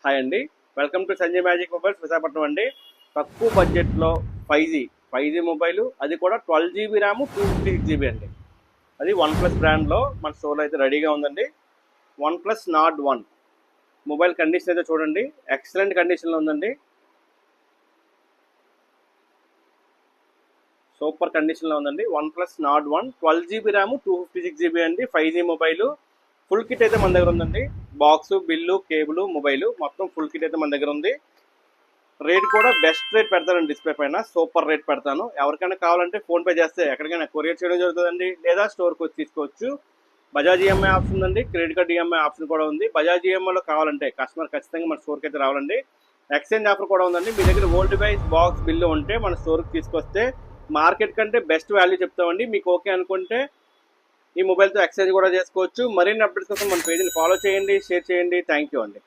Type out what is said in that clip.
Hi అండి, welcome to Sanjay magic mobiles Visakhapatnam అండి. తక్కువ బడ్జెట్లో 5G మొబైల్, అది కూడా 12 GB ర్యామ్ 256 GB అండి. అది వన్ ప్లస్ బ్రాండ్లో మన స్టోర్లో అయితే రెడీగా ఉందండి. One plus not 1 mobile condition అయితే చూడండి, ఎక్సలెంట్ కండిషన్లో ఉందండి. సూపర్ కండిషన్లో ఉందండి. One plus not 1 12 GB RAM 256 GB అండి. 5G మొబైల్ ఫుల్ కిట్ అయితే మన దగ్గర ఉందండి. బాక్స్, బిల్లు, కేబుల్, మొబైల్ మొత్తం ఫుల్ కిట్ అయితే మన దగ్గర ఉంది. రేట్ కూడా బెస్ట్ రేట్ పెడతానండి, డిస్ప్లే పైన సూపర్ రేట్ పెడతాను. ఎవరికైనా కావాలంటే ఫోన్పే చేస్తే ఎక్కడికైనా కొరియర్ చేయడం జరుగుతుందండి, లేదా స్టోర్కి వచ్చి తీసుకోవచ్చు. బజాజ్ ఈఎంఐ ఆప్షన్ ఉందండి, క్రెడిట్ కార్డ్ ఈఎంఐ ఆప్షన్ కూడా ఉంది. బజాజ్ ఈఎంఐలో కావాలంటే కస్టమర్ ఖచ్చితంగా మన స్టోర్కి అయితే రావాలండి. ఎక్స్చేంజ్ ఆఫర్ కూడా ఉందండి. మీ దగ్గర ఓల్డ్ డివైస్, బాక్స్, బిల్లు ఉంటే మన స్టోర్కి తీసుకొస్తే మార్కెట్ కంటే బెస్ట్ వాల్యూ చెప్తామండి. మీకు ఓకే అనుకుంటే ఈ మొబైల్తో ఎక్స్చేంజ్ కూడా చేసుకోవచ్చు. మరిన్ని అప్డేట్స్ కోసం మన పేజీని ఫాలో చేయండి, షేర్ చేయండి. థ్యాంక్ యూ అండి.